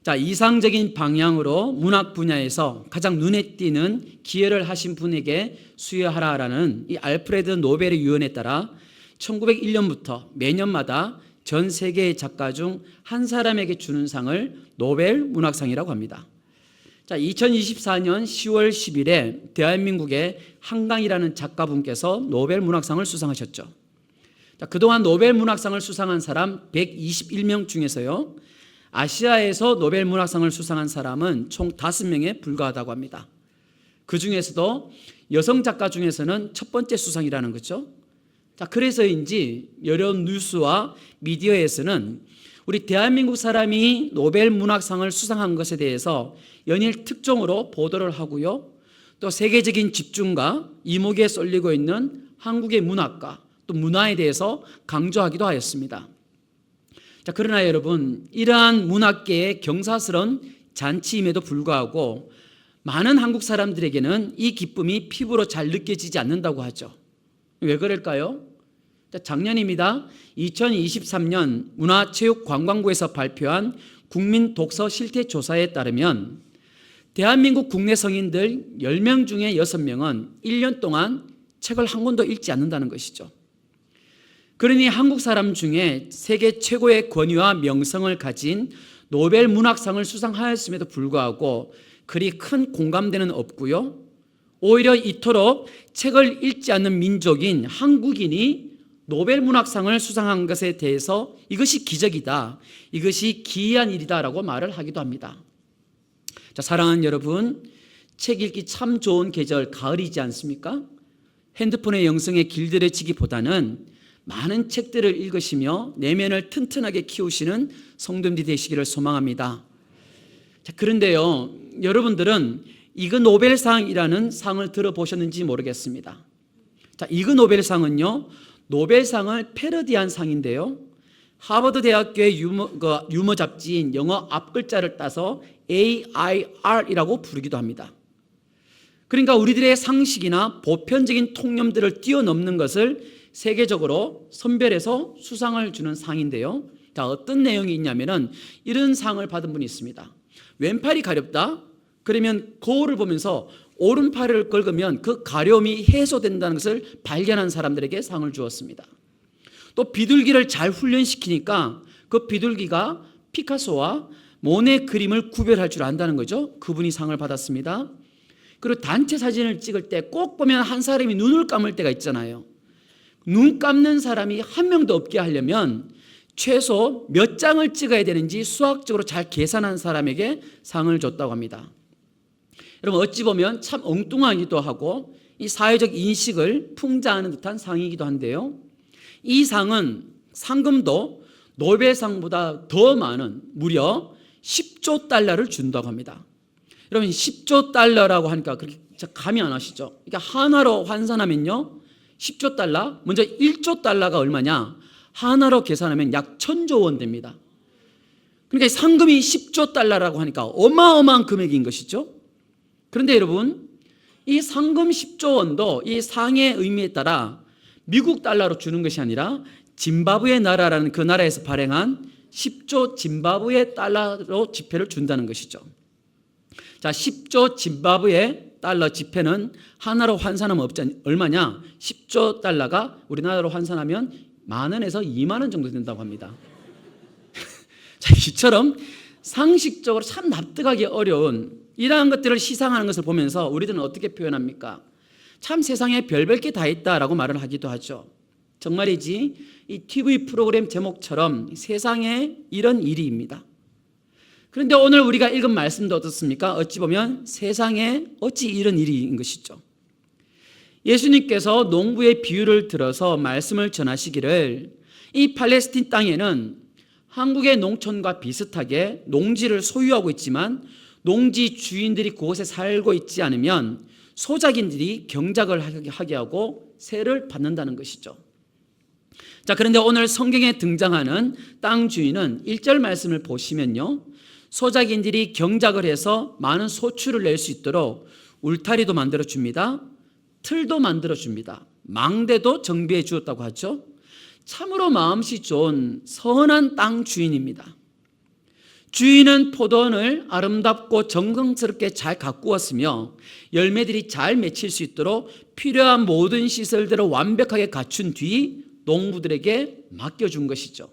자, 이상적인 방향으로 문학 분야에서 가장 눈에 띄는 기여를 하신 분에게 수여하라라는 이 알프레드 노벨의 유언에 따라 1901년부터 매년마다 전 세계의 작가 중 한 사람에게 주는 상을 노벨 문학상이라고 합니다. 자, 2024년 10월 10일에 대한민국의 한강이라는 작가분께서 노벨 문학상을 수상하셨죠. 자, 그동안 노벨 문학상을 수상한 사람 121명 중에서요, 아시아에서 노벨 문학상을 수상한 사람은 총 5명에 불과하다고 합니다. 그 중에서도 여성 작가 중에서는 첫 번째 수상이라는 거죠. 자, 그래서인지 여러 뉴스와 미디어에서는 우리 대한민국 사람이 노벨 문학상을 수상한 것에 대해서 연일 특종으로 보도를 하고요, 또 세계적인 집중과 이목에 쏠리고 있는 한국의 문학과 또 문화에 대해서 강조하기도 하였습니다. 자, 그러나 여러분, 이러한 문학계의 경사스러운 잔치임에도 불구하고 많은 한국 사람들에게는 이 기쁨이 피부로 잘 느껴지지 않는다고 하죠. 왜 그럴까요? 작년입니다. 2023년 문화체육관광부에서 발표한 국민 독서 실태 조사에 따르면 대한민국 국내 성인들 10명 중에 6명은 1년 동안 책을 한 권도 읽지 않는다는 것이죠. 그러니 한국 사람 중에 세계 최고의 권위와 명성을 가진 노벨 문학상을 수상하였음에도 불구하고 그리 큰 공감대는 없고요, 오히려 이토록 책을 읽지 않는 민족인 한국인이 노벨 문학상을 수상한 것에 대해서 이것이 기적이다, 이것이 기이한 일이다라고 말을 하기도 합니다. 자, 사랑하는 여러분, 책 읽기 참 좋은 계절 가을이지 않습니까? 핸드폰의 영성에 길들여지기보다는 많은 책들을 읽으시며 내면을 튼튼하게 키우시는 성도님들이 되시기를 소망합니다. 자, 그런데요, 여러분들은 이그 노벨상이라는 상을 들어보셨는지 모르겠습니다. 자, 이그 노벨상은요, 노벨상을 패러디한 상인데요, 하버드 대학교의 유머 잡지인 영어 앞글자를 따서 AIR이라고 부르기도 합니다. 그러니까 우리들의 상식이나 보편적인 통념들을 뛰어넘는 것을 세계적으로 선별해서 수상을 주는 상인데요. 자, 어떤 내용이 있냐면은 이런 상을 받은 분이 있습니다. 왼팔이 가렵다? 그러면 거울을 보면서 오른팔을 긁으면 그 가려움이 해소된다는 것을 발견한 사람들에게 상을 주었습니다. 또 비둘기를 잘 훈련시키니까 그 비둘기가 피카소와 모네 그림을 구별할 줄 안다는 거죠. 그분이 상을 받았습니다. 그리고 단체 사진을 찍을 때 꼭 보면 한 사람이 눈을 감을 때가 있잖아요. 눈 감는 사람이 한 명도 없게 하려면 최소 몇 장을 찍어야 되는지 수학적으로 잘 계산한 사람에게 상을 줬다고 합니다. 여러분, 어찌 보면 참 엉뚱하기도 하고 이 사회적 인식을 풍자하는 듯한 상이기도 한데요, 이 상은 상금도 노벨상보다 더 많은 무려 10조 달러를 준다고 합니다. 여러분, 10조 달러라고 하니까 그렇게 감이 안 오시죠? 그러니까 한화로 환산하면요, 10조 달러, 먼저 1조 달러가 얼마냐? 한화로 계산하면 약 1000조 원 됩니다. 그러니까 상금이 10조 달러라고 하니까 어마어마한 금액인 것이죠. 그런데 여러분, 이 상금 10조 원도 이 상의 의미에 따라 미국 달러로 주는 것이 아니라 짐바브웨 나라라는 그 나라에서 발행한 10조 짐바브웨 달러로 지폐를 준다는 것이죠. 자, 10조 짐바브웨 달러 지폐는 하나로 환산하면 얼마냐? 10조 달러가 우리나라로 환산하면 10,000원에서 20,000원 정도 된다고 합니다. 자, 이처럼 상식적으로 참 납득하기 어려운 이러한 것들을 시상하는 것을 보면서 우리들은 어떻게 표현합니까? 참 세상에 별별 게 다 있다라고 말을 하기도 하죠. 정말이지 이 TV 프로그램 제목처럼 세상에 이런 일이입니다. 그런데 오늘 우리가 읽은 말씀도 어떻습니까? 어찌 보면 세상에 어찌 이런 일인 것이죠. 예수님께서 농부의 비유를 들어서 말씀을 전하시기를 이 팔레스틴 땅에는 한국의 농촌과 비슷하게 농지를 소유하고 있지만 농지 주인들이 그곳에 살고 있지 않으면 소작인들이 경작을 하게 하고 세를 받는다는 것이죠. 자, 그런데 오늘 성경에 등장하는 땅 주인은 1절 말씀을 보시면요, 소작인들이 경작을 해서 많은 소출을 낼 수 있도록 울타리도 만들어 줍니다. 틀도 만들어 줍니다. 망대도 정비해 주었다고 하죠. 참으로 마음씨 좋은 선한 땅 주인입니다. 주인은 포도원을 아름답고 정성스럽게 잘 가꾸었으며 열매들이 잘 맺힐 수 있도록 필요한 모든 시설들을 완벽하게 갖춘 뒤 농부들에게 맡겨준 것이죠.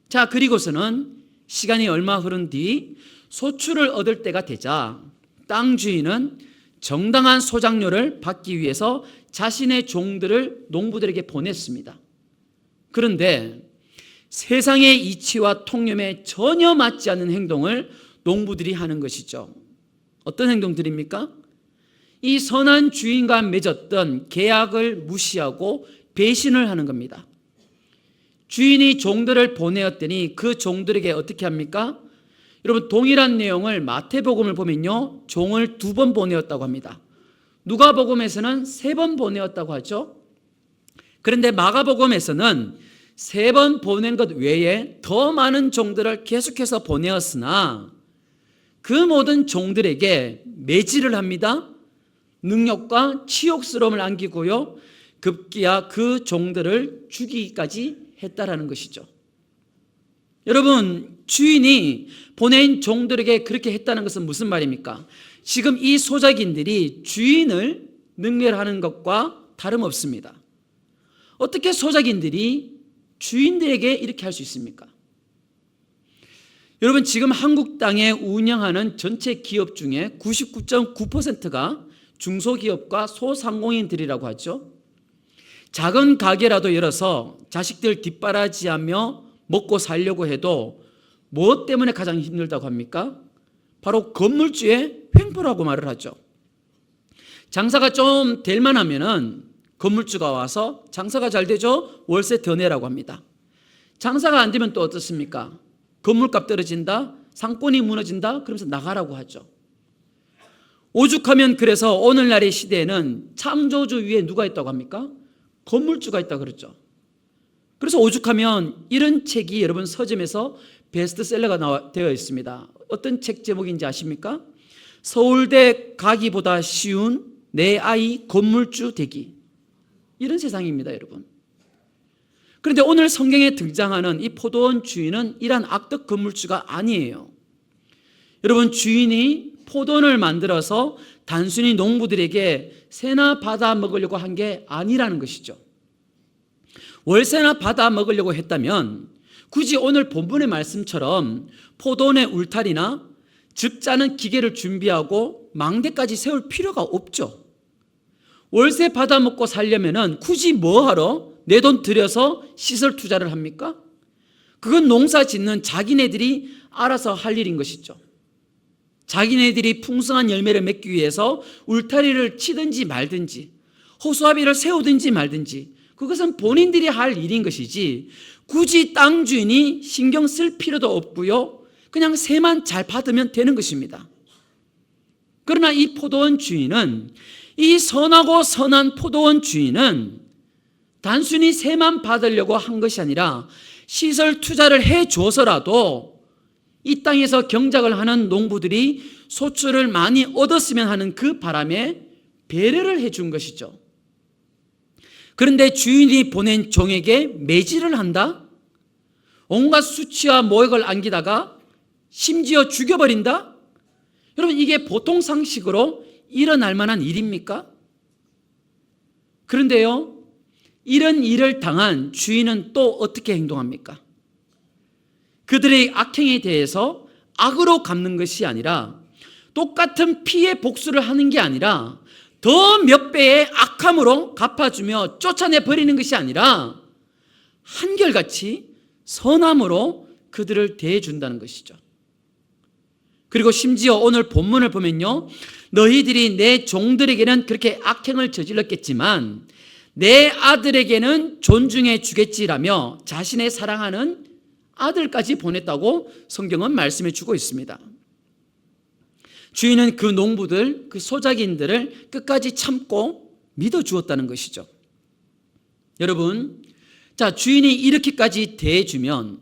자, 그리고서는 시간이 얼마 흐른 뒤 소출을 얻을 때가 되자 땅 주인은 정당한 소작료를 받기 위해서 자신의 종들을 농부들에게 보냈습니다. 그런데 세상의 이치와 통념에 전혀 맞지 않는 행동을 농부들이 하는 것이죠. 어떤 행동들입니까? 이 선한 주인과 맺었던 계약을 무시하고 배신을 하는 겁니다. 주인이 종들을 보내었더니 그 종들에게 어떻게 합니까? 여러분, 동일한 내용을 마태복음을 보면요, 종을 2번 보내었다고 합니다. 누가복음에서는 3번 보내었다고 하죠. 그런데 마가복음에서는 3번 보낸 것 외에 더 많은 종들을 계속해서 보내었으나 그 모든 종들에게 매질을 합니다. 능력과 치욕스러움을 안기고요, 급기야 그 종들을 죽이기까지 했다라는 것이죠. 여러분, 주인이 보낸 종들에게 그렇게 했다는 것은 무슨 말입니까? 지금 이 소작인들이 주인을 능멸하는 것과 다름없습니다. 어떻게 소작인들이 주인들에게 이렇게 할 수 있습니까? 여러분, 지금 한국 땅에 운영하는 전체 기업 중에 99.9%가 중소기업과 소상공인들이라고 하죠. 작은 가게라도 열어서 자식들 뒷바라지하며 먹고 살려고 해도 무엇 때문에 가장 힘들다고 합니까? 바로 건물주의 횡포라고 말을 하죠. 장사가 좀 될 만하면은 건물주가 와서 장사가 잘 되죠? 월세 더 내라고 합니다. 장사가 안 되면 또 어떻습니까? 건물값 떨어진다, 상권이 무너진다, 그러면서 나가라고 하죠. 오죽하면 그래서 오늘날의 시대에는 창조주 위에 누가 있다고 합니까? 건물주가 있다고 그러죠. 그래서 오죽하면 이런 책이 여러분 서점에서 베스트셀러가 되어 있습니다. 어떤 책 제목인지 아십니까? 서울대 가기보다 쉬운 내 아이 건물주 되기. 이런 세상입니다, 여러분. 그런데 오늘 성경에 등장하는 이 포도원 주인은 이러한 악덕 건물주가 아니에요. 여러분, 주인이 포도원을 만들어서 단순히 농부들에게 새나 받아 먹으려고 한 게 아니라는 것이죠. 월세나 받아 먹으려고 했다면 굳이 오늘 본문의 말씀처럼 포도원의 울타리나 즙 짜는 기계를 준비하고 망대까지 세울 필요가 없죠. 월세 받아 먹고 살려면은 굳이 뭐하러 내 돈 들여서 시설 투자를 합니까? 그건 농사 짓는 자기네들이 알아서 할 일인 것이죠. 자기네들이 풍성한 열매를 맺기 위해서 울타리를 치든지 말든지 호수아비를 세우든지 말든지 그것은 본인들이 할 일인 것이지 굳이 땅 주인이 신경 쓸 필요도 없고요, 그냥 세만 잘 받으면 되는 것입니다. 그러나 이 포도원 주인은, 이 선하고 선한 포도원 주인은 단순히 세만 받으려고 한 것이 아니라 시설 투자를 해줘서라도 이 땅에서 경작을 하는 농부들이 소출을 많이 얻었으면 하는 그 바람에 배려를 해준 것이죠. 그런데 주인이 보낸 종에게 매질을 한다? 온갖 수치와 모욕을 안기다가 심지어 죽여버린다? 여러분, 이게 보통 상식으로 일어날 만한 일입니까? 그런데요, 이런 일을 당한 주인은 또 어떻게 행동합니까? 그들의 악행에 대해서 악으로 갚는 것이 아니라 똑같은 피해 복수를 하는 게 아니라 더 몇 배의 악함으로 갚아주며 쫓아내 버리는 것이 아니라 한결같이 선함으로 그들을 대해준다는 것이죠. 그리고 심지어 오늘 본문을 보면요, 너희들이 내 종들에게는 그렇게 악행을 저질렀겠지만 내 아들에게는 존중해 주겠지라며 자신의 사랑하는 아들까지 보냈다고 성경은 말씀해 주고 있습니다. 주인은 그 농부들, 그 소작인들을 끝까지 참고 믿어주었다는 것이죠. 여러분, 자, 주인이 이렇게까지 대해주면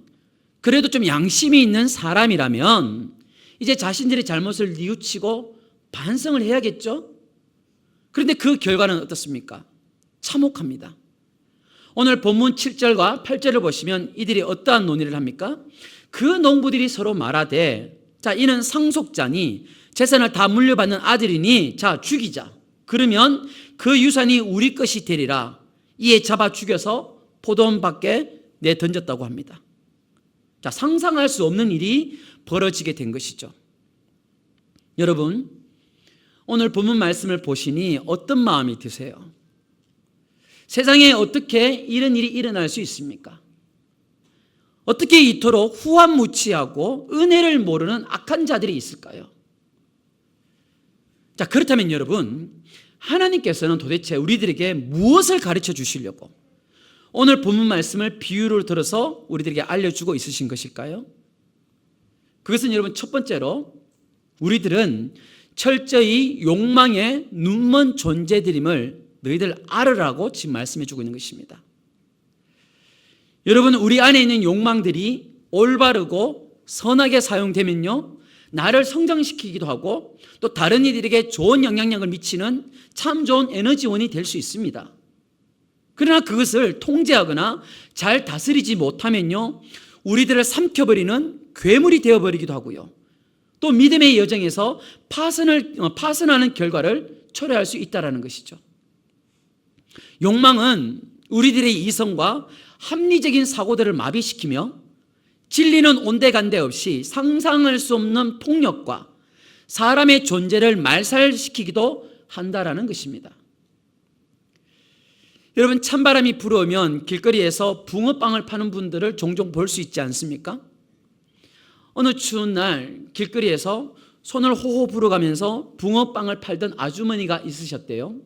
그래도 좀 양심이 있는 사람이라면 이제 자신들의 잘못을 뉘우치고 반성을 해야겠죠? 그런데 그 결과는 어떻습니까? 참혹합니다. 오늘 본문 7절과 8절을 보시면 이들이 어떠한 논의를 합니까? 그 농부들이 서로 말하되, 자, 이는 상속자니 재산을 다 물려받는 아들이니 자, 죽이자. 그러면 그 유산이 우리 것이 되리라. 이에 잡아 죽여서 포도원 밖에 내던졌다고 합니다. 자, 상상할 수 없는 일이 벌어지게 된 것이죠. 여러분, 오늘 본문 말씀을 보시니 어떤 마음이 드세요? 세상에 어떻게 이런 일이 일어날 수 있습니까? 어떻게 이토록 후한무치하고 은혜를 모르는 악한 자들이 있을까요? 자, 그렇다면 여러분, 하나님께서는 도대체 우리들에게 무엇을 가르쳐 주시려고 오늘 본문 말씀을 비유로 들어서 우리들에게 알려주고 있으신 것일까요? 그것은 여러분, 첫 번째로 우리들은 철저히 욕망의 눈먼 존재들임을 너희들 알으라고 지금 말씀해 주고 있는 것입니다. 여러분, 우리 안에 있는 욕망들이 올바르고 선하게 사용되면요, 나를 성장시키기도 하고 또 다른 이들에게 좋은 영향력을 미치는 참 좋은 에너지원이 될 수 있습니다. 그러나 그것을 통제하거나 잘 다스리지 못하면요, 우리들을 삼켜버리는 괴물이 되어버리기도 하고요, 또 믿음의 여정에서 파선하는 결과를 초래할 수 있다는 것이죠. 욕망은 우리들의 이성과 합리적인 사고들을 마비시키며 진리는 온데간데 없이 상상할 수 없는 폭력과 사람의 존재를 말살시키기도 한다라는 것입니다. 여러분, 찬바람이 불어오면 길거리에서 붕어빵을 파는 분들을 종종 볼 수 있지 않습니까? 어느 추운 날 길거리에서 손을 호호 불어가면서 붕어빵을 팔던 아주머니가 있으셨대요.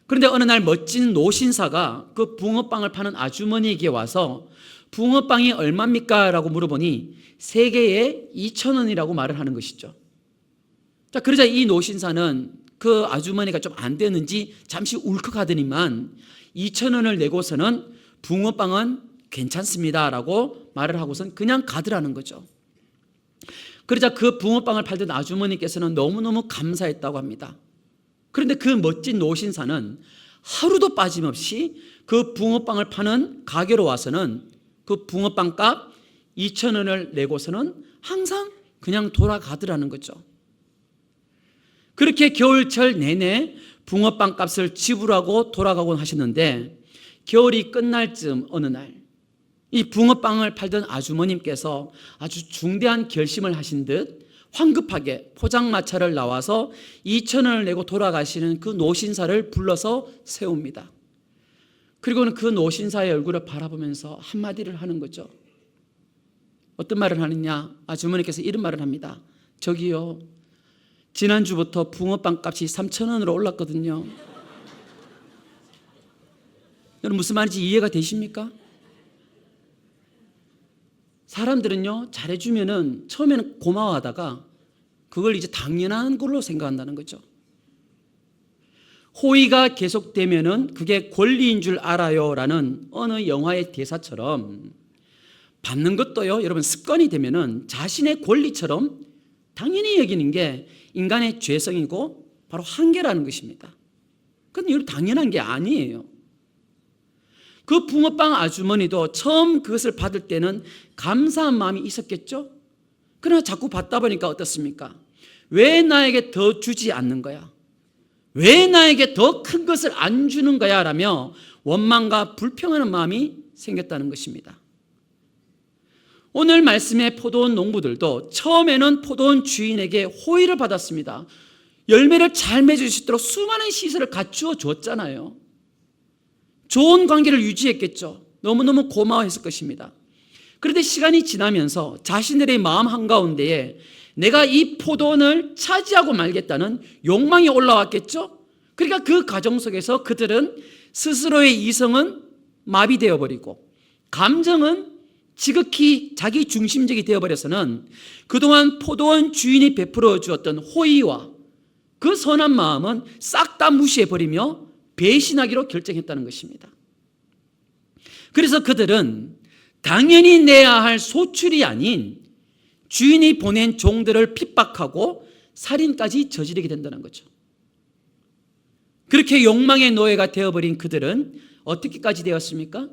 그런데 어느 날 멋진 노신사가 그 붕어빵을 파는 아주머니에게 와서 붕어빵이 얼마입니까? 라고 물어보니 3개에 2,000원이라고 말을 하는 것이죠. 자, 그러자 이 노신사는 그 아주머니가 좀 안 되는지 잠시 울컥하더니만 2,000원을 내고서는 붕어빵은 괜찮습니다 라고 말을 하고선 그냥 가더라는 거죠. 그러자 그 붕어빵을 팔던 아주머니께서는 너무너무 감사했다고 합니다. 그런데 그 멋진 노신사는 하루도 빠짐없이 그 붕어빵을 파는 가게로 와서는 그 붕어빵 값 2,000원을 내고서는 항상 그냥 돌아가더라는 거죠. 그렇게 겨울철 내내 붕어빵 값을 지불하고 돌아가곤 하셨는데 겨울이 끝날 즈음 어느 날 이 붕어빵을 팔던 아주머님께서 아주 중대한 결심을 하신 듯 황급하게 포장마차를 나와서 2,000원을 내고 돌아가시는 그 노신사를 불러서 세웁니다. 그리고는 그 노신사의 얼굴을 바라보면서 한마디를 하는 거죠. 어떤 말을 하느냐? 아주머니께서 이런 말을 합니다. 저기요, 지난주부터 붕어빵 값이 3,000원으로 올랐거든요. 여러분, 무슨 말인지 이해가 되십니까? 사람들은요, 잘해주면은 처음에는 고마워하다가 그걸 이제 당연한 걸로 생각한다는 거죠. 호의가 계속되면은 그게 권리인 줄 알아요 라는 어느 영화의 대사처럼 받는 것도요, 여러분, 습관이 되면은 자신의 권리처럼 당연히 여기는 게 인간의 죄성이고 바로 한계라는 것입니다. 그건 여러분, 당연한 게 아니에요. 그 붕어빵 아주머니도 처음 그것을 받을 때는 감사한 마음이 있었겠죠? 그러나 자꾸 받다 보니까 어떻습니까? 왜 나에게 더 주지 않는 거야? 왜 나에게 더 큰 것을 안 주는 거야? 라며 원망과 불평하는 마음이 생겼다는 것입니다. 오늘 말씀의 포도원 농부들도 처음에는 포도원 주인에게 호의를 받았습니다. 열매를 잘 맺을 수 있도록 수많은 시설을 갖추어 줬잖아요. 좋은 관계를 유지했겠죠. 너무너무 고마워했을 것입니다. 그런데 시간이 지나면서 자신들의 마음 한가운데에 내가 이 포도원을 차지하고 말겠다는 욕망이 올라왔겠죠. 그러니까 그 과정 속에서 그들은 스스로의 이성은 마비되어 버리고 감정은 지극히 자기 중심적이 되어버려서는 그동안 포도원 주인이 베풀어 주었던 호의와 그 선한 마음은 싹 다 무시해버리며 배신하기로 결정했다는 것입니다. 그래서 그들은 당연히 내야 할 소출이 아닌 주인이 보낸 종들을 핍박하고 살인까지 저지르게 된다는 거죠. 그렇게 욕망의 노예가 되어버린 그들은 어떻게까지 되었습니까?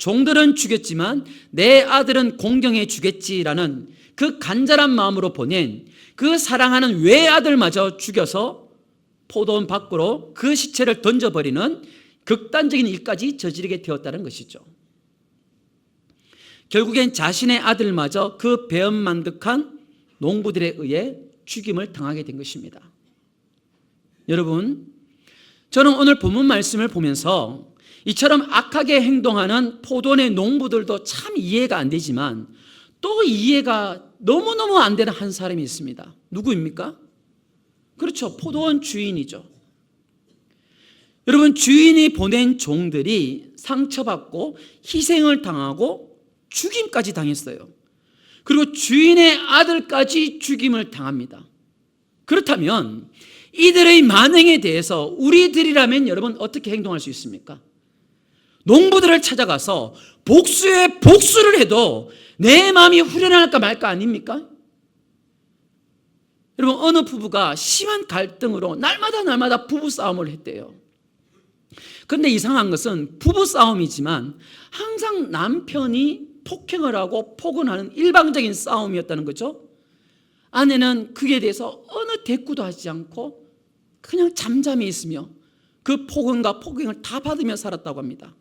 종들은 죽였지만 내 아들은 공경해 주겠지라는 그 간절한 마음으로 보낸 그 사랑하는 외아들마저 죽여서 포도원 밖으로 그 시체를 던져버리는 극단적인 일까지 저지르게 되었다는 것이죠. 결국엔 자신의 아들마저 그 배은망덕한 농부들에 의해 죽임을 당하게 된 것입니다. 여러분, 저는 오늘 본문 말씀을 보면서 이처럼 악하게 행동하는 포도원의 농부들도 참 이해가 안 되지만 또 이해가 너무너무 안 되는 한 사람이 있습니다. 누구입니까? 그렇죠. 포도원 주인이죠. 여러분, 주인이 보낸 종들이 상처받고 희생을 당하고 죽임까지 당했어요. 그리고 주인의 아들까지 죽임을 당합니다. 그렇다면 이들의 만행에 대해서 우리들이라면 여러분 어떻게 행동할 수 있습니까? 농부들을 찾아가서 복수에 복수를 해도 내 마음이 후련할까 말까 아닙니까? 여러분, 어느 부부가 심한 갈등으로 날마다 부부싸움을 했대요. 그런데 이상한 것은 부부싸움이지만 항상 남편이 폭행을 하고 폭언하는 일방적인 싸움이었다는 거죠. 아내는 그에 대해서 어느 대꾸도 하지 않고 그냥 잠잠히 있으며 그 폭언과 폭행을 다 받으며 살았다고 합니다.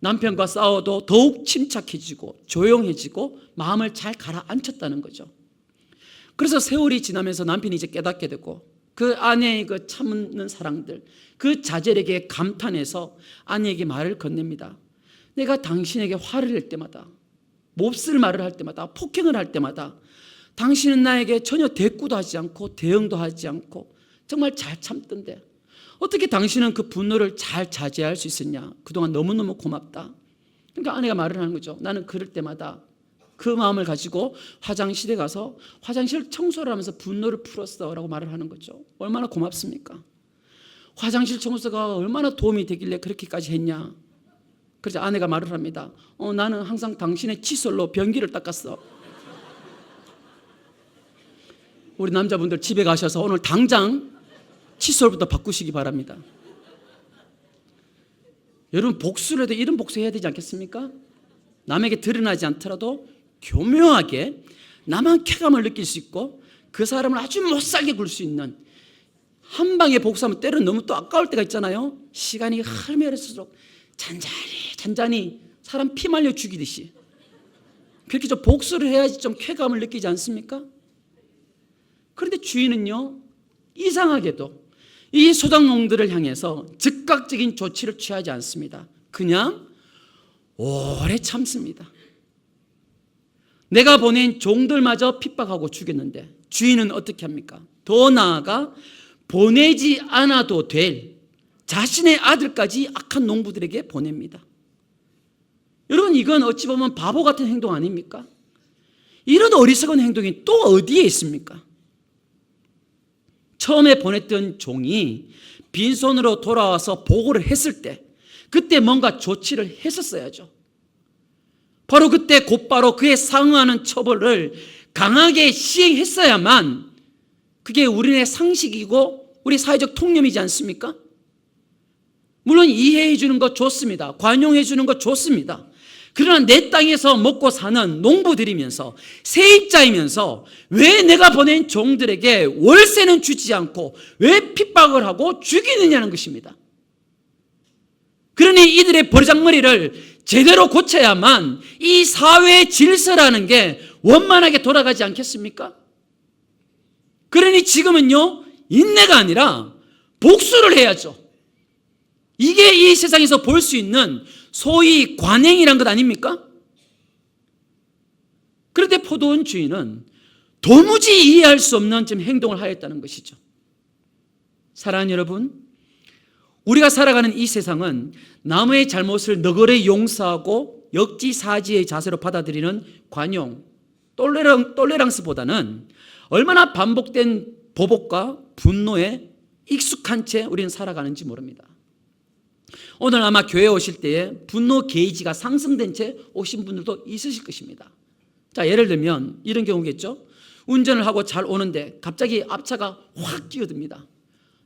남편과 싸워도 더욱 침착해지고 조용해지고 마음을 잘 가라앉혔다는 거죠. 그래서 세월이 지나면서 남편이 이제 깨닫게 되고 그 아내의 그 참는 사랑들, 그 자절에게 감탄해서 아내에게 말을 건넵니다. 내가 당신에게 화를 낼 때마다, 몹쓸 말을 할 때마다, 폭행을 할 때마다 당신은 나에게 전혀 대꾸도 하지 않고 대응도 하지 않고 정말 잘 참던데 어떻게 당신은 그 분노를 잘 자제할 수 있었냐? 그동안 너무너무 고맙다. 그러니까 아내가 말을 하는 거죠. 나는 그럴 때마다 그 마음을 가지고 화장실에 가서 화장실 청소를 하면서 분노를 풀었어 라고 말을 하는 거죠. 얼마나 고맙습니까? 화장실 청소가 얼마나 도움이 되길래 그렇게까지 했냐? 그래서 아내가 말을 합니다. 나는 항상 당신의 칫솔로 변기를 닦았어. 우리 남자분들 집에 가셔서 오늘 당장 칫솔부터 바꾸시기 바랍니다. 여러분, 복수를 해도 이런 복수해야 되지 않겠습니까? 남에게 드러나지 않더라도 교묘하게 나만 쾌감을 느낄 수 있고 그 사람을 아주 못살게 굴 수 있는, 한 방에 복수하면 때로는 너무 또 아까울 때가 있잖아요. 시간이 흐르면서록 잔잔히 사람 피 말려 죽이듯이 그렇게 좀 복수를 해야지 좀 쾌감을 느끼지 않습니까? 그런데 주인은요, 이상하게도 이 소작농들을 향해서 즉각적인 조치를 취하지 않습니다. 그냥 오래 참습니다. 내가 보낸 종들마저 핍박하고 죽였는데 주인은 어떻게 합니까? 더 나아가 보내지 않아도 될 자신의 아들까지 악한 농부들에게 보냅니다. 여러분, 이건 어찌 보면 바보 같은 행동 아닙니까? 이런 어리석은 행동이 또 어디에 있습니까? 처음에 보냈던 종이 빈손으로 돌아와서 보고를 했을 때 그때 뭔가 조치를 했었어야죠. 바로 그때 곧바로 그에 상응하는 처벌을 강하게 시행했어야만 그게 우리의 상식이고 우리 사회적 통념이지 않습니까? 물론 이해해 주는 것 좋습니다. 관용해 주는 것 좋습니다. 그러나 내 땅에서 먹고 사는 농부들이면서 세입자이면서 왜 내가 보낸 종들에게 월세는 주지 않고 왜 핍박을 하고 죽이느냐는 것입니다. 그러니 이들의 버르장머리를 제대로 고쳐야만 이 사회의 질서라는 게 원만하게 돌아가지 않겠습니까? 그러니 지금은요, 인내가 아니라 복수를 해야죠. 이게 이 세상에서 볼 수 있는 소위 관행이란 것 아닙니까? 그런데 포도원 주인은 도무지 이해할 수 없는 지금 행동을 하였다는 것이죠. 사랑하는 여러분, 우리가 살아가는 이 세상은 남의 잘못을 너그레 용서하고 역지사지의 자세로 받아들이는 관용, 똘레랑스보다는 얼마나 반복된 보복과 분노에 익숙한 채 우리는 살아가는지 모릅니다. 오늘 아마 교회에 오실 때에 분노 게이지가 상승된 채 오신 분들도 있으실 것입니다. 자, 예를 들면 이런 경우겠죠. 운전을 하고 잘 오는데 갑자기 앞차가 확 끼어듭니다.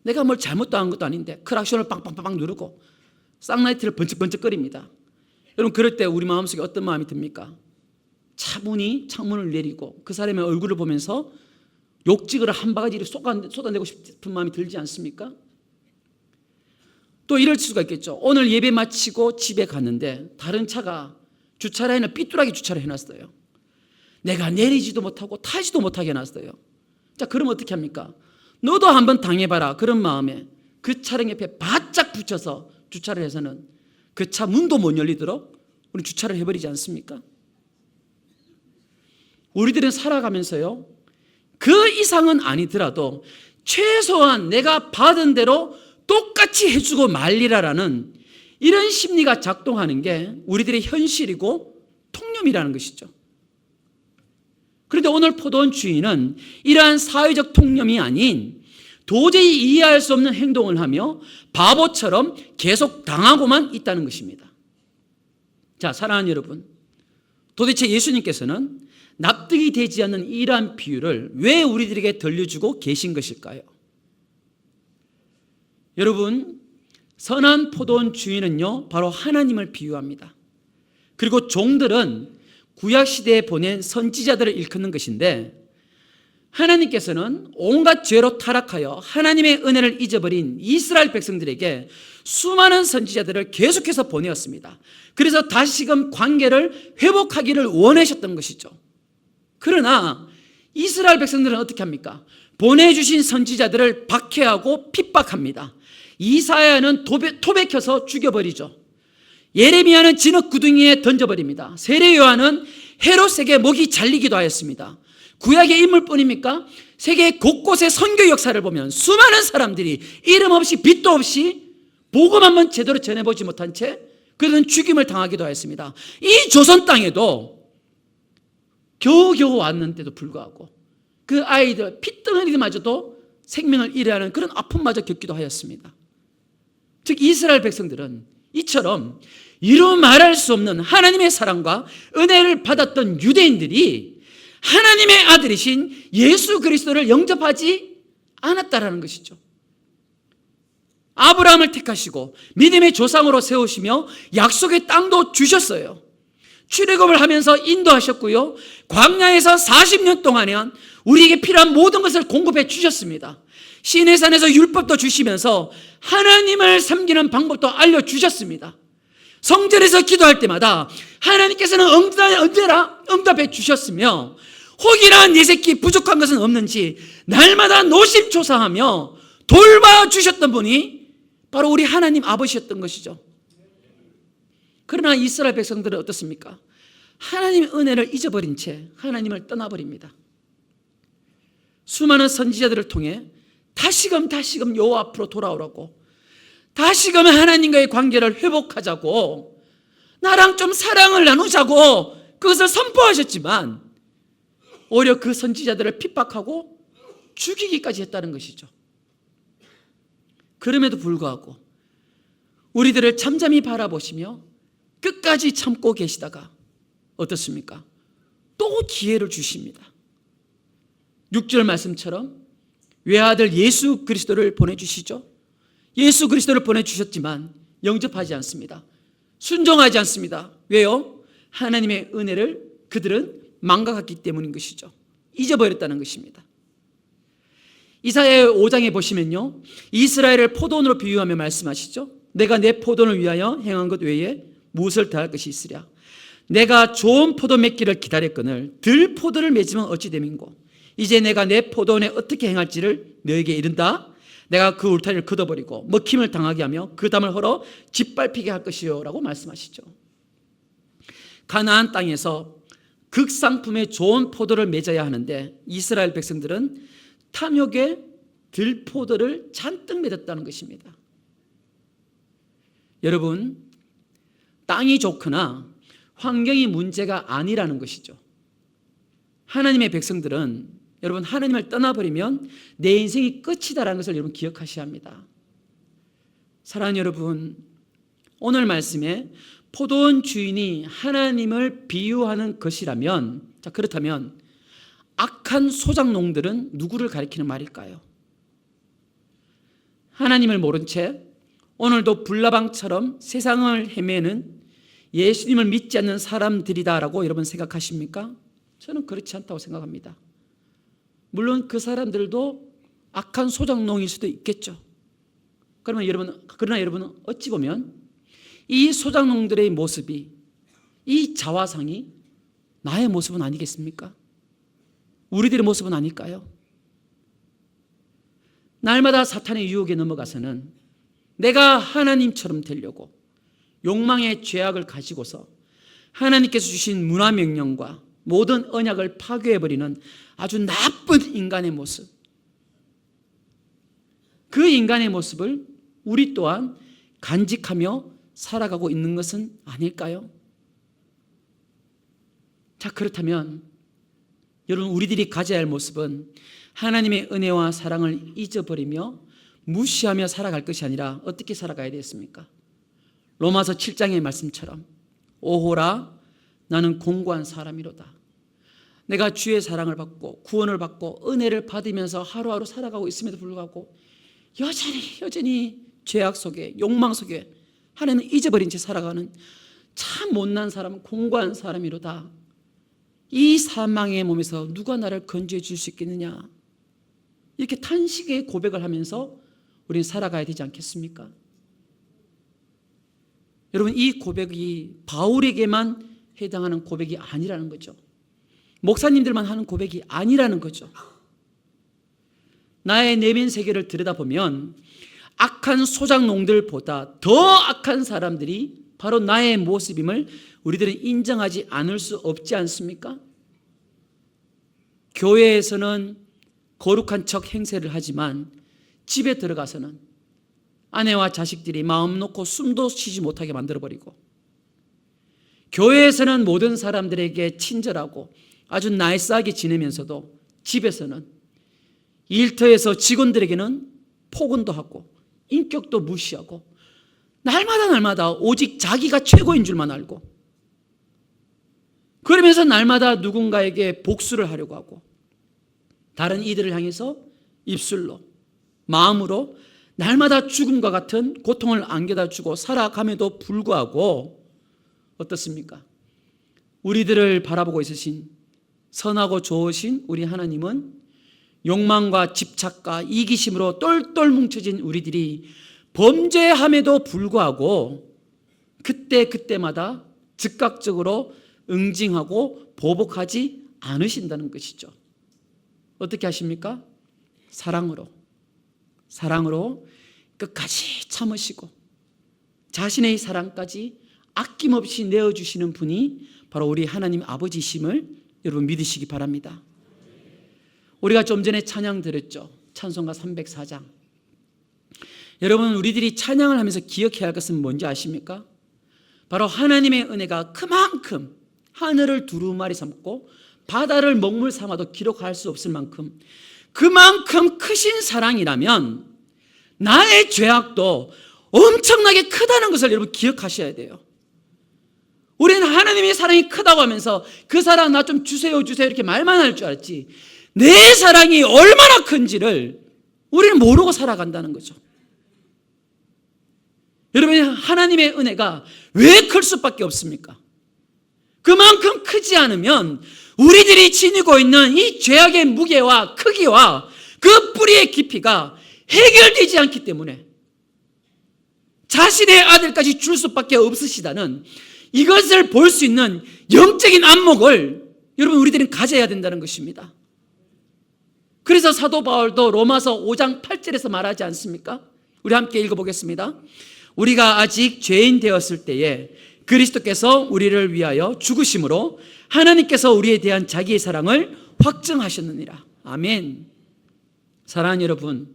내가 뭘 잘못도 한 것도 아닌데 크락션을 빵빵빵 누르고 쌍라이트를 번쩍번쩍거립니다. 여러분, 그럴 때 우리 마음속에 어떤 마음이 듭니까? 차분히 창문을 내리고 그 사람의 얼굴을 보면서 욕지거를 한 바가지를 쏟아내고 싶은 마음이 들지 않습니까? 또 이럴 수가 있겠죠. 오늘 예배 마치고 집에 갔는데 다른 차가 주차라인을 삐뚤하게 주차를 해놨어요. 내가 내리지도 못하고 타지도 못하게 해놨어요. 자, 그럼 어떻게 합니까? 너도 한번 당해봐라. 그런 마음에 그 차량 옆에 바짝 붙여서 주차를 해서는 그 차 문도 못 열리도록 우리 주차를 해버리지 않습니까? 우리들은 살아가면서요, 그 이상은 아니더라도 최소한 내가 받은 대로 똑같이 해주고 말리라라는 이런 심리가 작동하는 게 우리들의 현실이고 통념이라는 것이죠. 그런데 오늘 포도원 주인은 이러한 사회적 통념이 아닌 도저히 이해할 수 없는 행동을 하며 바보처럼 계속 당하고만 있다는 것입니다. 자, 사랑하는 여러분, 도대체 예수님께서는 납득이 되지 않는 이러한 비유를 왜 우리들에게 들려주고 계신 것일까요? 여러분, 선한 포도원 주인은요, 바로 하나님을 비유합니다. 그리고 종들은 구약시대에 보낸 선지자들을 일컫는 것인데, 하나님께서는 온갖 죄로 타락하여 하나님의 은혜를 잊어버린 이스라엘 백성들에게 수많은 선지자들을 계속해서 보내었습니다. 그래서 다시금 관계를 회복하기를 원하셨던 것이죠. 그러나 이스라엘 백성들은 어떻게 합니까? 보내주신 선지자들을 박해하고 핍박합니다. 이사야는 토백혀서 죽여버리죠. 예레미야는 진흙 구덩이에 던져버립니다. 세례 요한은 헤롯에게 목이 잘리기도 하였습니다. 구약의 인물뿐입니까? 세계 곳곳의 선교 역사를 보면 수많은 사람들이 이름 없이 빛도 없이 복음 한번 제대로 전해보지 못한 채 그들은 죽임을 당하기도 하였습니다. 이 조선 땅에도 겨우겨우 왔는데도 불구하고 그 아이들, 핏덩어리들마저도 생명을 잃어하는 그런 아픔마저 겪기도 하였습니다. 즉 이스라엘 백성들은 이처럼 이루 말할 수 없는 하나님의 사랑과 은혜를 받았던 유대인들이 하나님의 아들이신 예수 그리스도를 영접하지 않았다라는 것이죠. 아브라함을 택하시고 믿음의 조상으로 세우시며 약속의 땅도 주셨어요. 출애굽을 하면서 인도하셨고요, 광야에서 40년 동안 우리에게 필요한 모든 것을 공급해 주셨습니다. 시내산에서 율법도 주시면서 하나님을 섬기는 방법도 알려주셨습니다. 성전에서 기도할 때마다 하나님께서는 언제나 응답해 주셨으며, 혹이나 네 새끼 부족한 것은 없는지 날마다 노심초사하며 돌봐주셨던 분이 바로 우리 하나님 아버지였던 것이죠. 그러나 이스라엘 백성들은 어떻습니까? 하나님의 은혜를 잊어버린 채 하나님을 떠나버립니다. 수많은 선지자들을 통해 다시금 여호와 앞으로 돌아오라고, 다시금 하나님과의 관계를 회복하자고, 나랑 좀 사랑을 나누자고 그것을 선포하셨지만 오히려 그 선지자들을 핍박하고 죽이기까지 했다는 것이죠. 그럼에도 불구하고 우리들을 잠잠히 바라보시며 끝까지 참고 계시다가 어떻습니까? 또 기회를 주십니다. 6절 말씀처럼 외아들 예수 그리스도를 보내주시죠. 예수 그리스도를 보내주셨지만 영접하지 않습니다. 순종하지 않습니다. 왜요? 하나님의 은혜를 그들은 망각했기 때문인 것이죠. 잊어버렸다는 것입니다. 이사야 5장에 보시면요, 이스라엘을 포도원으로 비유하며 말씀하시죠. 내가 내 포도원을 위하여 행한 것 외에 무엇을 더할 것이 있으랴. 내가 좋은 포도 맺기를 기다렸거늘 들 포도를 맺으면 어찌 됨인고. 이제 내가 내 포도원에 어떻게 행할지를 너에게 이른다. 내가 그 울타리를 걷어버리고 먹힘을 당하게 하며 그 담을 헐어 짓밟히게 할 것이요 라고 말씀하시죠. 가나안 땅에서 극상품의 좋은 포도를 맺어야 하는데 이스라엘 백성들은 탐욕의 들포도를 잔뜩 맺었다는 것입니다. 여러분, 땅이 좋거나 환경이 문제가 아니라는 것이죠. 하나님의 백성들은 여러분 하나님을 떠나버리면 내 인생이 끝이다라는 것을 여러분 기억하셔야 합니다. 사랑하는 여러분, 오늘 말씀에 포도원 주인이 하나님을 비유하는 것이라면, 자, 그렇다면 악한 소작농들은 누구를 가리키는 말일까요? 하나님을 모른 채 오늘도 불나방처럼 세상을 헤매는 예수님을 믿지 않는 사람들이다라고 여러분 생각하십니까? 저는 그렇지 않다고 생각합니다. 물론 그 사람들도 악한 소작농일 수도 있겠죠. 그러나 여러분은 어찌 보면 이 소작농들의 모습이, 이 자화상이 나의 모습은 아니겠습니까? 우리들의 모습은 아닐까요? 날마다 사탄의 유혹에 넘어가서는 내가 하나님처럼 되려고 욕망의 죄악을 가지고서 하나님께서 주신 문화명령과 모든 언약을 파괴해버리는 아주 나쁜 인간의 모습, 그 인간의 모습을 우리 또한 간직하며 살아가고 있는 것은 아닐까요? 자, 그렇다면 여러분, 우리들이 가져야 할 모습은 하나님의 은혜와 사랑을 잊어버리며 무시하며 살아갈 것이 아니라 어떻게 살아가야 되겠습니까? 로마서 7장의 말씀처럼 오호라 나는 공고한 사람이로다. 내가 주의 사랑을 받고 구원을 받고 은혜를 받으면서 하루하루 살아가고 있음에도 불구하고 여전히 죄악 속에, 욕망 속에 하나님을 잊어버린 채 살아가는 참 못난 사람은 공고한 사람이로다. 이 사망의 몸에서 누가 나를 건져해 줄 수 있겠느냐, 이렇게 탄식의 고백을 하면서 우리는 살아가야 되지 않겠습니까? 여러분, 이 고백이 바울에게만 해당하는 고백이 아니라는 거죠. 목사님들만 하는 고백이 아니라는 거죠. 나의 내면 세계를 들여다보면 악한 소작농들보다 더 악한 사람들이 바로 나의 모습임을 우리들은 인정하지 않을 수 없지 않습니까? 교회에서는 거룩한 척 행세를 하지만 집에 들어가서는 아내와 자식들이 마음 놓고 숨도 쉬지 못하게 만들어버리고, 교회에서는 모든 사람들에게 친절하고 아주 나이스하게 지내면서도 집에서는 일터에서 직원들에게는 폭언도 하고 인격도 무시하고 날마다 오직 자기가 최고인 줄만 알고, 그러면서 날마다 누군가에게 복수를 하려고 하고 다른 이들을 향해서 입술로, 마음으로 날마다 죽음과 같은 고통을 안겨다 주고 살아감에도 불구하고 어떻습니까? 우리들을 바라보고 있으신 선하고 좋으신 우리 하나님은 욕망과 집착과 이기심으로 똘똘 뭉쳐진 우리들이 범죄함에도 불구하고 그때마다 즉각적으로 응징하고 보복하지 않으신다는 것이죠. 어떻게 하십니까? 사랑으로 끝까지 참으시고 자신의 사랑까지 아낌없이 내어주시는 분이 바로 우리 하나님 아버지심을 여러분 믿으시기 바랍니다. 우리가 좀 전에 찬양 들었죠. 찬송가 304장. 여러분, 우리들이 찬양을 하면서 기억해야 할 것은 뭔지 아십니까? 바로 하나님의 은혜가 그만큼 하늘을 두루마리 삼고 바다를 먹물 삼아도 기록할 수 없을 만큼 그만큼 크신 사랑이라면 나의 죄악도 엄청나게 크다는 것을 여러분 기억하셔야 돼요. 우리는 하나님의 사랑이 크다고 하면서 그 사랑 나 좀 주세요 이렇게 말만 할 줄 알았지, 내 사랑이 얼마나 큰지를 우리는 모르고 살아간다는 거죠. 여러분, 하나님의 은혜가 왜 클 수밖에 없습니까? 그만큼 크지 않으면 우리들이 지니고 있는 이 죄악의 무게와 크기와 그 뿌리의 깊이가 해결되지 않기 때문에 자신의 아들까지 줄 수밖에 없으시다는 이것을 볼 수 있는 영적인 안목을 여러분 우리들은 가져야 된다는 것입니다. 그래서 사도 바울도 로마서 5장 8절에서 말하지 않습니까? 우리 함께 읽어보겠습니다. 우리가 아직 죄인 되었을 때에 그리스도께서 우리를 위하여 죽으심으로 하나님께서 우리에 대한 자기의 사랑을 확증하셨느니라. 아멘. 사랑하는 여러분,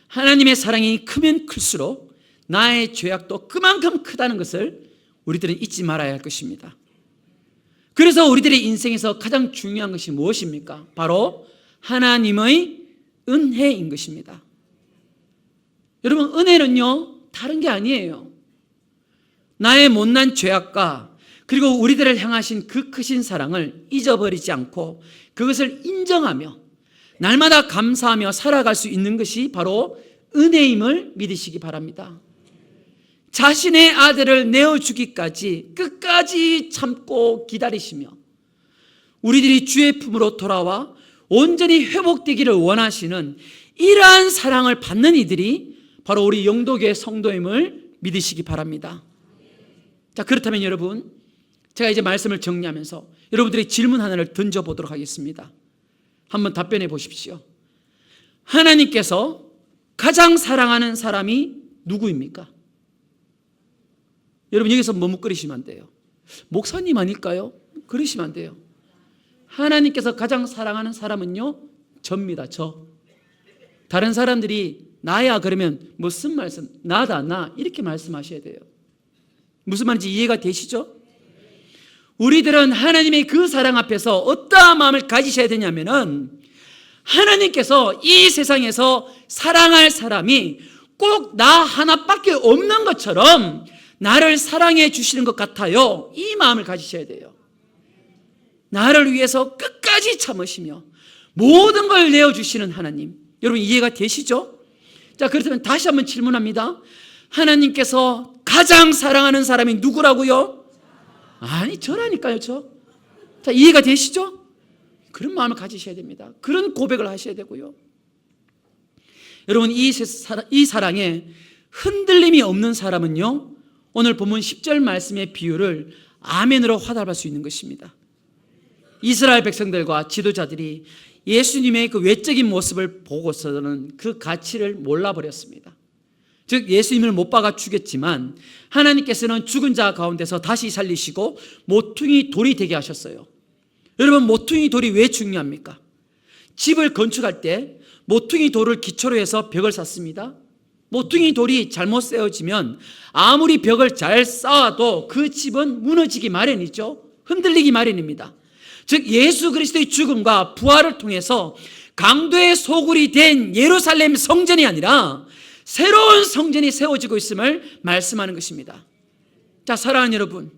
하나님의 사랑이 크면 클수록 나의 죄악도 그만큼 크다는 것을 우리들은 잊지 말아야 할 것입니다. 그래서 우리들의 인생에서 가장 중요한 것이 무엇입니까? 바로 하나님의 은혜인 것입니다. 여러분, 은혜는요 다른 게 아니에요. 나의 못난 죄악과 그리고 우리들을 향하신 그 크신 사랑을 잊어버리지 않고 그것을 인정하며 날마다 감사하며 살아갈 수 있는 것이 바로 은혜임을 믿으시기 바랍니다. 자신의 아들을 내어주기까지 끝까지 참고 기다리시며 우리들이 주의 품으로 돌아와 온전히 회복되기를 원하시는 이러한 사랑을 받는 이들이 바로 우리 영도교회 성도임을 믿으시기 바랍니다. 자, 그렇다면 여러분, 제가 이제 말씀을 정리하면서 여러분들이 질문 하나를 던져보도록 하겠습니다. 한번 답변해 보십시오. 하나님께서 가장 사랑하는 사람이 누구입니까? 여러분, 여기서 머뭇거리시면 안 돼요. 목사님 아닐까요? 그러시면 안 돼요. 하나님께서 가장 사랑하는 사람은요, 저입니다. 저. 다른 사람들이 나야 그러면 무슨 말씀? 나다, 나 이렇게 말씀하셔야 돼요. 무슨 말인지 이해가 되시죠? 우리들은 하나님의 그 사랑 앞에서 어떠한 마음을 가지셔야 되냐면은 하나님께서 이 세상에서 사랑할 사람이 꼭 나 하나밖에 없는 것처럼 나를 사랑해 주시는 것 같아요. 이 마음을 가지셔야 돼요. 나를 위해서 끝까지 참으시며 모든 걸 내어주시는 하나님. 여러분 이해가 되시죠? 자, 그렇다면 다시 한번 질문합니다. 하나님께서 가장 사랑하는 사람이 누구라고요? 아니, 저라니까요, 저. 자, 이해가 되시죠? 그런 마음을 가지셔야 됩니다. 그런 고백을 하셔야 되고요. 여러분, 이 사랑에 흔들림이 없는 사람은요, 오늘 본문 10절 말씀의 비유를 아멘으로 화답할 수 있는 것입니다. 이스라엘 백성들과 지도자들이 예수님의 그 외적인 모습을 보고서는 그 가치를 몰라버렸습니다. 즉 예수님을 못 박아 죽였지만 하나님께서는 죽은 자 가운데서 다시 살리시고 모퉁이 돌이 되게 하셨어요. 여러분, 모퉁이 돌이 왜 중요합니까? 집을 건축할 때 모퉁이 돌을 기초로 해서 벽을 쌓습니다. 모퉁이 돌이 잘못 세워지면 아무리 벽을 잘 쌓아도 그 집은 무너지기 마련이죠. 흔들리기 마련입니다. 즉 예수 그리스도의 죽음과 부활을 통해서 강도의 소굴이 된 예루살렘 성전이 아니라 새로운 성전이 세워지고 있음을 말씀하는 것입니다. 자, 사랑하는 여러분,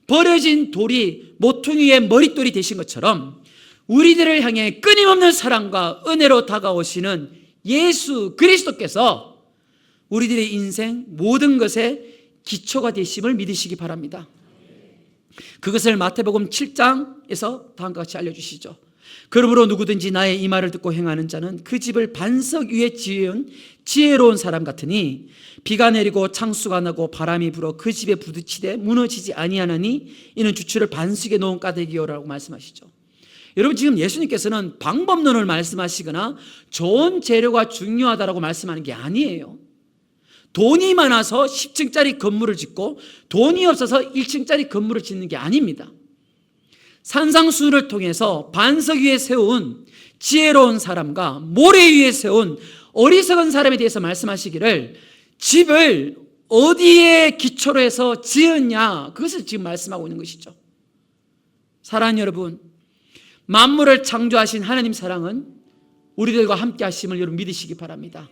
버려진 돌이 모퉁이의 머릿돌이 되신 것처럼 우리들을 향해 끊임없는 사랑과 은혜로 다가오시는 예수 그리스도께서 우리들의 인생 모든 것의 기초가 되심을 믿으시기 바랍니다. 그것을 마태복음 7장에서 다음과 같이 알려주시죠. 그러므로 누구든지 나의 이 말을 듣고 행하는 자는 그 집을 반석 위에 지은 지혜로운 사람 같으니 비가 내리고 창수가 나고 바람이 불어 그 집에 부딪히되 무너지지 아니하나니 이는 주추를 반석에 놓은 까닭이요라고 말씀하시죠. 여러분, 지금 예수님께서는 방법론을 말씀하시거나 좋은 재료가 중요하다라고 말씀하는 게 아니에요. 돈이 많아서 10층짜리 건물을 짓고 돈이 없어서 1층짜리 건물을 짓는 게 아닙니다. 산상수훈을 통해서 반석 위에 세운 지혜로운 사람과 모래 위에 세운 어리석은 사람에 대해서 말씀하시기를 집을 어디에 기초로 해서 지었냐, 그것을 지금 말씀하고 있는 것이죠. 사랑하는 여러분, 만물을 창조하신 하나님 사랑은 우리들과 함께 하심을 여러분 믿으시기 바랍니다.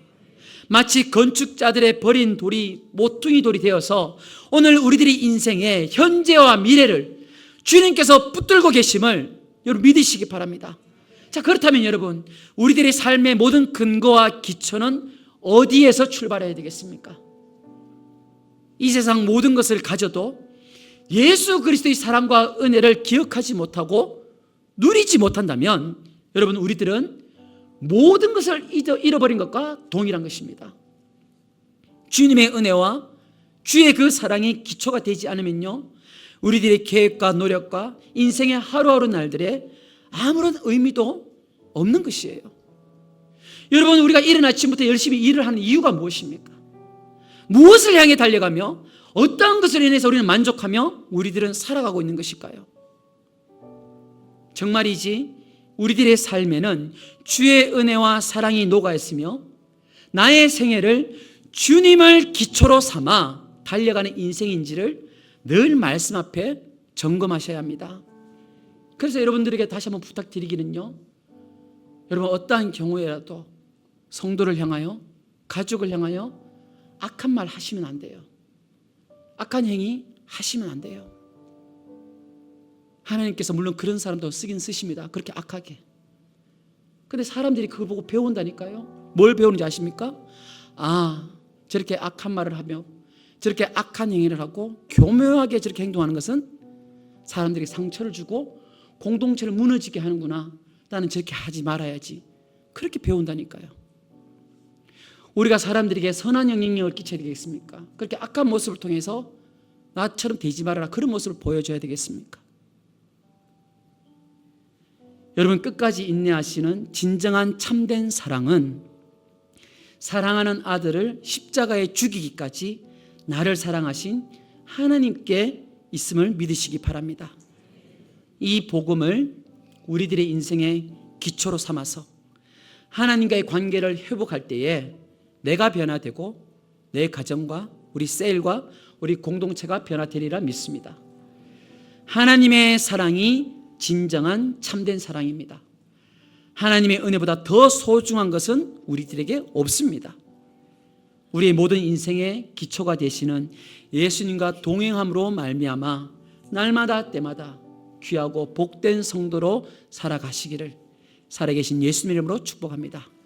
마치 건축자들의 버린 돌이 모퉁이 돌이 되어서 오늘 우리들이 인생의 현재와 미래를 주님께서 붙들고 계심을 여러분 믿으시기 바랍니다. 자, 그렇다면 여러분, 우리들의 삶의 모든 근거와 기초는 어디에서 출발해야 되겠습니까? 이 세상 모든 것을 가져도 예수 그리스도의 사랑과 은혜를 기억하지 못하고 누리지 못한다면 여러분, 우리들은 모든 것을 잃어버린 것과 동일한 것입니다. 주님의 은혜와 주의 그 사랑이 기초가 되지 않으면요, 우리들의 계획과 노력과 인생의 하루하루 날들에 아무런 의미도 없는 것이에요. 여러분, 우리가 이른 아침부터 열심히 일을 하는 이유가 무엇입니까? 무엇을 향해 달려가며 어떤 것을 인해서 우리는 만족하며 우리들은 살아가고 있는 것일까요? 정말이지 우리들의 삶에는 주의 은혜와 사랑이 녹아있으며 나의 생애를 주님을 기초로 삼아 달려가는 인생인지를 늘 말씀 앞에 점검하셔야 합니다. 그래서 여러분들에게 다시 한번 부탁드리기는요, 여러분 어떠한 경우에라도 성도를 향하여, 가족을 향하여 악한 말 하시면 안 돼요. 악한 행위 하시면 안 돼요. 하나님께서 물론 그런 사람도 쓰긴 쓰십니다. 그렇게 악하게. 근데 사람들이 그걸 보고 배운다니까요. 뭘 배우는지 아십니까? 아, 저렇게 악한 말을 하며 저렇게 악한 행위를 하고 교묘하게 저렇게 행동하는 것은 사람들에게 상처를 주고 공동체를 무너지게 하는구나. 나는 저렇게 하지 말아야지. 그렇게 배운다니까요. 우리가 사람들에게 선한 영향력을 끼쳐야 되겠습니까? 그렇게 악한 모습을 통해서 나처럼 되지 말아라, 그런 모습을 보여줘야 되겠습니까? 여러분, 끝까지 인내하시는 진정한 참된 사랑은 사랑하는 아들을 십자가에 죽이기까지 나를 사랑하신 하나님께 있음을 믿으시기 바랍니다. 이 복음을 우리들의 인생의 기초로 삼아서 하나님과의 관계를 회복할 때에 내가 변화되고 내 가정과 우리 셀과 우리 공동체가 변화되리라 믿습니다. 하나님의 사랑이 진정한 참된 사랑입니다. 하나님의 은혜보다 더 소중한 것은 우리들에게 없습니다. 우리의 모든 인생의 기초가 되시는 예수님과 동행함으로 말미암아 날마다 때마다 귀하고 복된 성도로 살아가시기를 살아계신 예수님 이름으로 축복합니다.